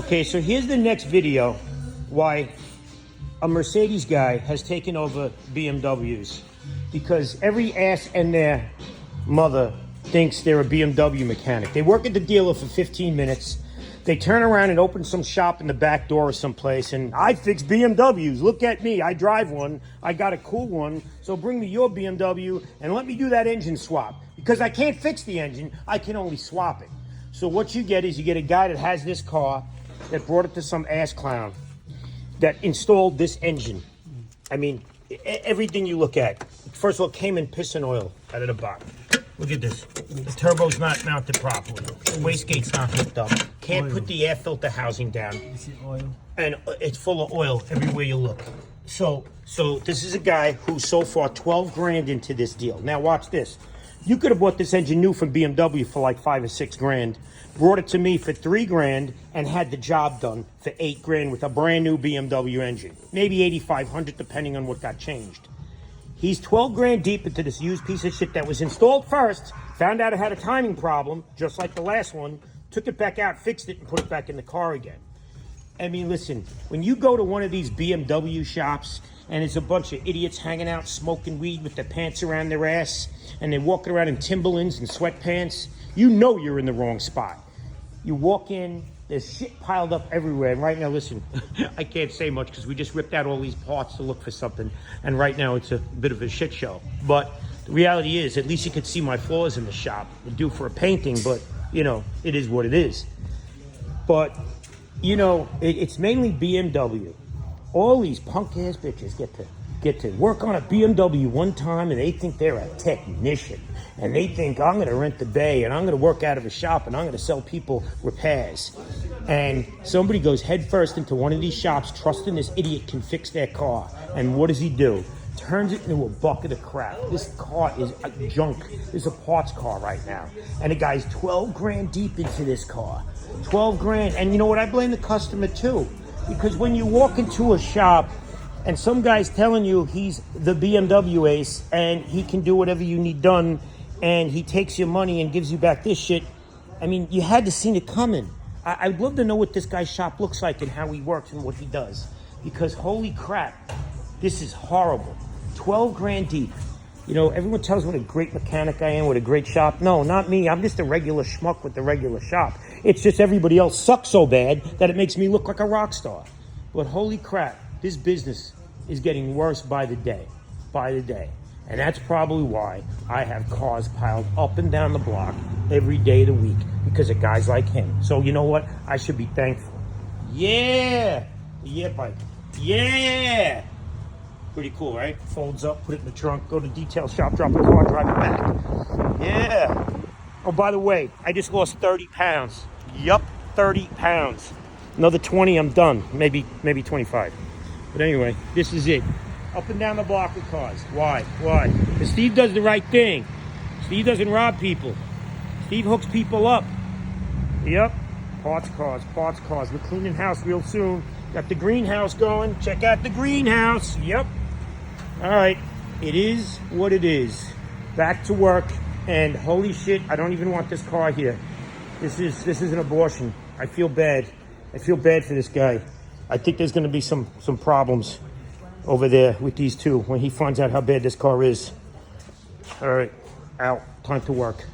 Okay, so here's the next video why a Mercedes guy has taken over BMWs. Because every ass and their mother thinks they're a BMW mechanic. They work at the dealer for 15 minutes. They turn around and open some shop in the back door or someplace, and I fix BMWs. Look at me, I drive one. I got a cool one, so bring me your BMW and let me do that engine swap. Because I can't fix the engine, I can only swap it. So what you get is you get a guy that has this car that brought it to some ass clown that installed this engine. I mean, everything you look at. First of all, it came in piss and oil out of the bottom. Look at this. The turbo's not mounted properly. The wastegate's not hooked up. Can't put the air filter housing down. Is it oil? And it's full of oil everywhere you look. So this is a guy who's so far 12 grand into this deal. Now watch this. You could have bought this engine new from BMW for like 5 or 6 grand, brought it to me for 3 grand, and had the job done for 8 grand with a brand new BMW engine. Maybe 8,500 depending on what got changed. He's 12 grand deep into this used piece of shit that was installed first, found out it had a timing problem, just like the last one, took it back out, fixed it, and put it back in the car again. I mean, listen, when you go to one of these BMW shops and there's a bunch of idiots hanging out smoking weed with their pants around their ass and they're walking around in Timberlands and sweatpants, you know you're in the wrong spot. You walk in, there's shit piled up everywhere. And right now, listen, I can't say much because we just ripped out all these parts to look for something. And right now it's a bit of a shit show. But the reality is, at least you could see my flaws in the shop. It'd do for a painting, but, you know, it is what it is. But, you know, it's mainly BMW. All these punk-ass bitches get to work on a BMW one time and they think they're a technician. And they think, I'm going to rent the bay and I'm going to work out of a shop and I'm going to sell people repairs. And somebody goes headfirst into one of these shops trusting this idiot can fix their car. And what does he do? Turns it into a bucket of crap. This car is junk. This is a parts car right now. And the guy's 12 grand deep into this car. 12 grand. And you know what? I blame the customer too. Because when you walk into a shop and some guy's telling you he's the BMW ace and he can do whatever you need done and he takes your money and gives you back this shit, I mean, you had to see it coming. I'd love to know what this guy's shop looks like and how he works and what he does. Because holy crap, this is horrible. 12 grand deep. You know, everyone tells me what a great mechanic I am, what a great shop. No, not me. I'm just a regular schmuck with the regular shop. It's just everybody else sucks so bad that it makes me look like a rock star. But holy crap, this business is getting worse by the day. By the day. And that's probably why I have cars piled up and down the block every day of the week. Because of guys like him. So you know what? I should be thankful. Yeah! Yeah, bike. Yeah! Pretty cool, right? Folds up, put it in the trunk, go to the detail shop, drop the car, drive it back. Yeah. Oh, by the way, I just lost 30 pounds. Yup, 30 pounds. Another 20, I'm done. Maybe 25. But anyway, this is it. Up and down the block with cars. Why? Why? Because Steve does the right thing. Steve doesn't rob people. Steve hooks people up. Yep. Parts cars. We're cleaning house real soon. Got the greenhouse going. Check out the greenhouse. Yep. All right, it is what it is. Back to work, and holy shit, I don't even want this car here. This is an abortion. I feel bad. I feel bad for this guy. I think there's going to be some problems over there with these two when he finds out how bad this car is. All right, out. Time to work.